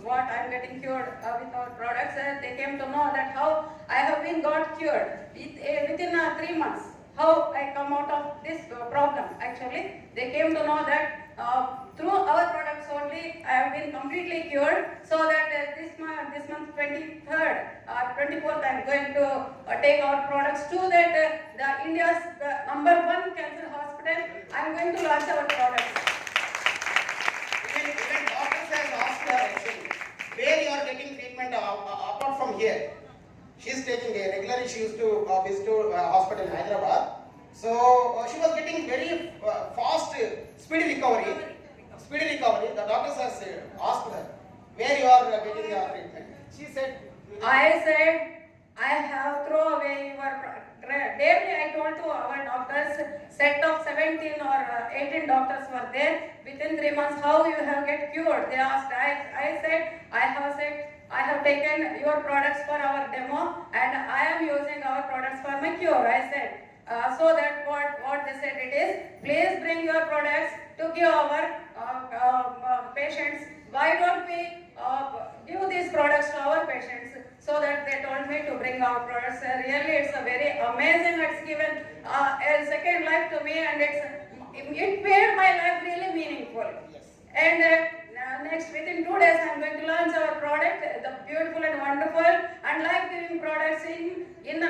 what I'm getting cured with our products. They came to know that how I have been got cured within 3 months. How I come out of this problem. Actually, they came to know that through our products only I have been completely cured. So that this month 23rd, 24th, I am going to take our products to that the India's #1 cancer hospital. I am going to launch our products. Even doctors have asked her actually, where you are getting treatment apart from here. She is taking regularly. She used to visit hospital in Hyderabad. So she was getting very fast, speedy recovery. The doctors has asked her, where you are getting your treatment. She said, I said, I have thrown away your daily. I told to our doctors, set of 17 or 18 doctors were there. Within 3 months, how you have get cured? They asked. I said, I have taken your products for our demo and I am using our products for my cure. I said, so that what they said it is, please bring your products to give our patients. Why don't we give these products to our patients? So that they told me to bring our products. Really, it's a very amazing. It's given a second life to me, and it made my life really meaningful. And next, within 2 days, I am going to launch our product, the beautiful and wonderful and life-giving products in the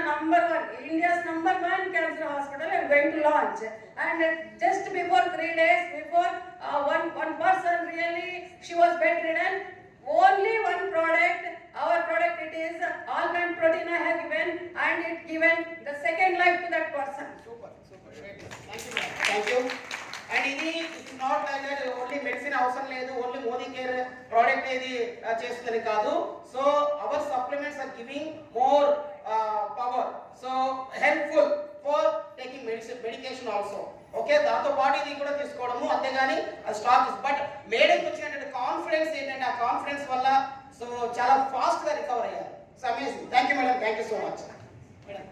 India's #1 cancer hospital. I am going to launch. And just before 3 days before, one person really, she was bedridden. Only one product, our product, it is almond protein I have given, and it given the second life to that person. super. Thank you. And it's not like that only medicine అవసరం లేదు, only Modi Care product ఏది చేస్తుందని కాదు. So our supplements are giving more power. So helpful for taking medication also. Okay, దాంతో పాటు ఇది కూడా తీసుకోవడము, అంతేగాని స్టాక్. బట్ మేడంకి వచ్చినటువంటి కాన్ఫిడెన్స్ ఏంటంటే, ఆ కాన్ఫిడెన్స్ వల్ల సో చాలా ఫాస్ట్గా రికవర్ అయ్యారు. So amazing. Thank you madam, thank you so much madam.